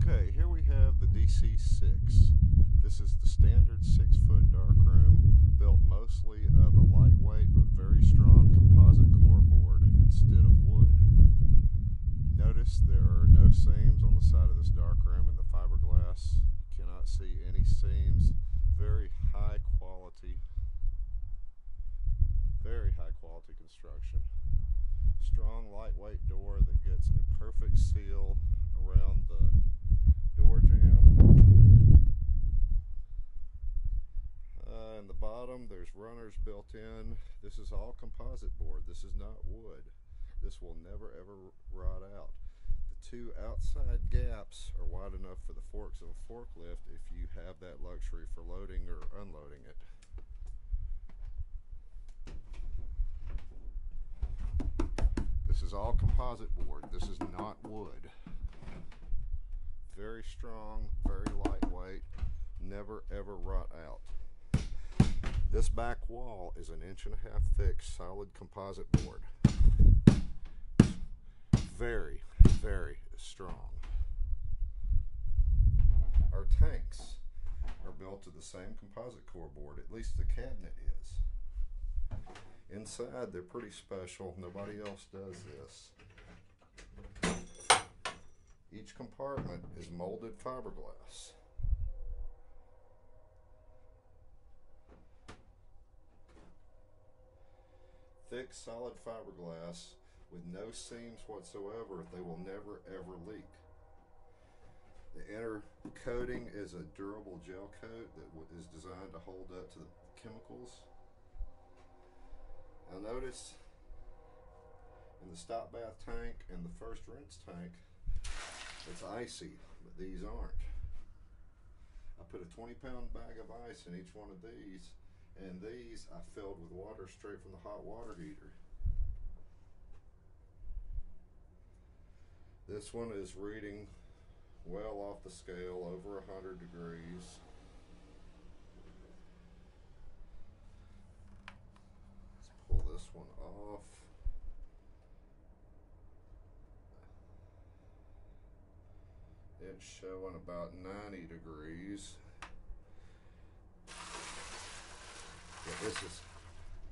Okay, here we have the DC-6. This is the standard 6-foot darkroom, built mostly of a lightweight but very strong composite core board instead of wood. You notice there are no seams on the side of this darkroom in the fiberglass. You cannot see any seams. Very high quality construction. Strong lightweight door that gets a perfect seal around the door jamb. In the bottom there's runners built in. This is all composite board. This is not wood. This will never ever rot out. The two outside gaps are wide enough for the forks of a forklift if you have that luxury for loading or unloading it. This is all composite board. This is not wood. Very strong, very lightweight, never ever rot out. This back wall is 1.5 inches thick, solid composite board. Very, very strong. Our tanks are built to the same composite core board, at least the cabinet is. Inside, they're pretty special. Nobody else does this. Each compartment is molded fiberglass. Thick, solid fiberglass with no seams whatsoever. They will never ever leak. The inner coating is a durable gel coat that is designed to hold up to the chemicals. Now notice in the stop bath tank and the first rinse tank, it's icy, but these aren't. I put a 20-pound bag of ice in each one of these, and these I filled with water straight from the hot water heater. This one is reading well off the scale, over 100 degrees. Let's pull this one off. It's showing about 90 degrees. But this is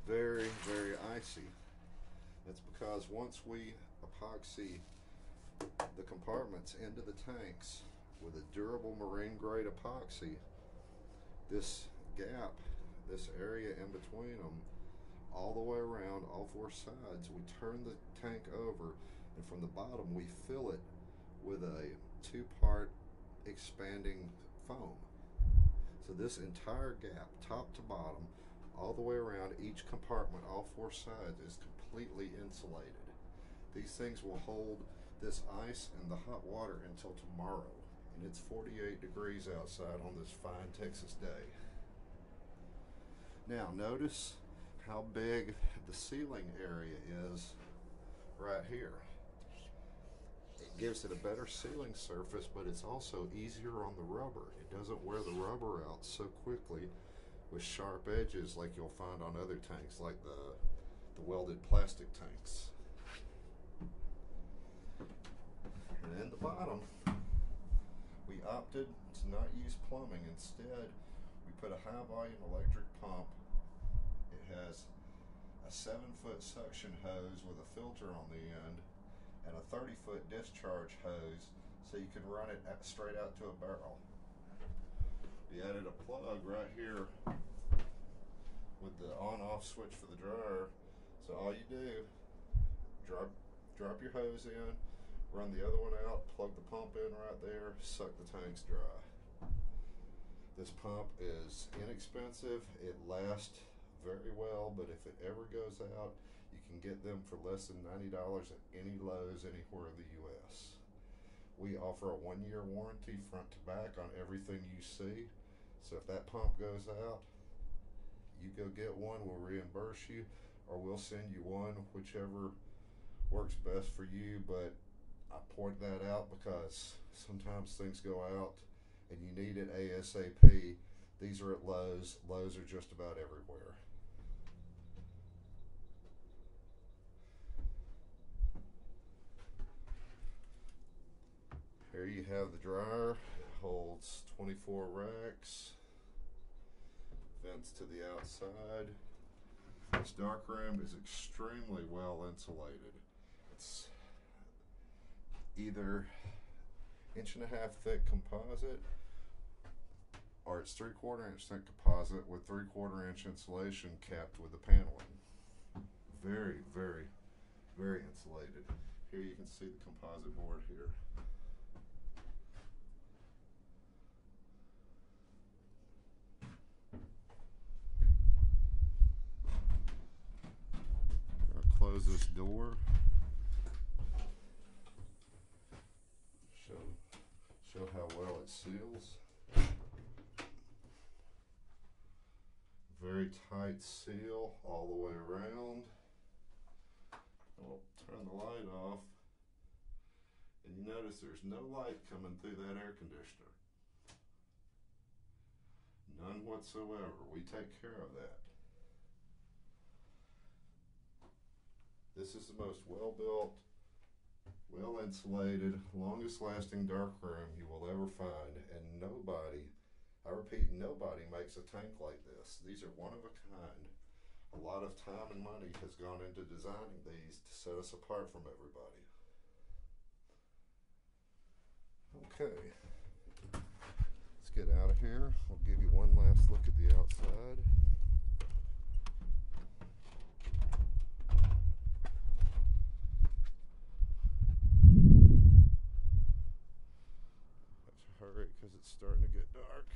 very, very icy. That's because once we epoxy the compartments into the tanks with a durable marine grade epoxy, this gap, this area in between them, all the way around, all four sides, we turn the tank over, and from the bottom we fill it with a 2-part expanding foam. So this entire gap, top to bottom, all the way around each compartment, all four sides, is completely insulated. These things will hold this ice and the hot water until tomorrow, and it's 48 degrees outside on this fine Texas day. Now notice how big the ceiling area is right here. It gives it a better sealing surface, but it's also easier on the rubber. It doesn't wear the rubber out so quickly with sharp edges like you'll find on other tanks, like the welded plastic tanks. And in the bottom, we opted to not use plumbing. Instead, we put a high volume electric pump. It has a 7-foot suction hose with a filter on the end and a 30-foot discharge hose, so you can run it straight out to a barrel. We added a plug right here with the on-off switch for the dryer. So all you do, drop your hose in, run the other one out, plug the pump in right there, suck the tanks dry. This pump is inexpensive. It lasts very well, but if it ever goes out, you can get them for less than $90 at any Lowe's anywhere in the U.S. We offer a 1-year warranty front to back on everything you see. So if that pump goes out, you go get one, we'll reimburse you, or we'll send you one, whichever works best for you. But I point that out because sometimes things go out and you need it ASAP. These are at Lowe's. Lowe's are just about everywhere. Here you have the dryer, holds 24 racks, vents to the outside. This darkroom is extremely well insulated. It's either 1.5 inch thick composite, or it's 3/4 inch thick composite with 3/4 inch insulation capped with the paneling. Very, very, very insulated. Here you can see the composite board here. I'll close this door. Show how well it seals. Very tight seal all the way around. I'll turn the light off, and you notice there's no light coming through that air conditioner. None whatsoever. We take care of that. This is the most well-built, well-insulated, longest-lasting darkroom you will ever find, and nobody, I repeat, nobody makes a tank like this. These are one of a kind. A lot of time and money has gone into designing these to set us apart from everybody. Okay, let's get out of here. I'll give you one last look at the outside. Hurry, because it's starting to get dark.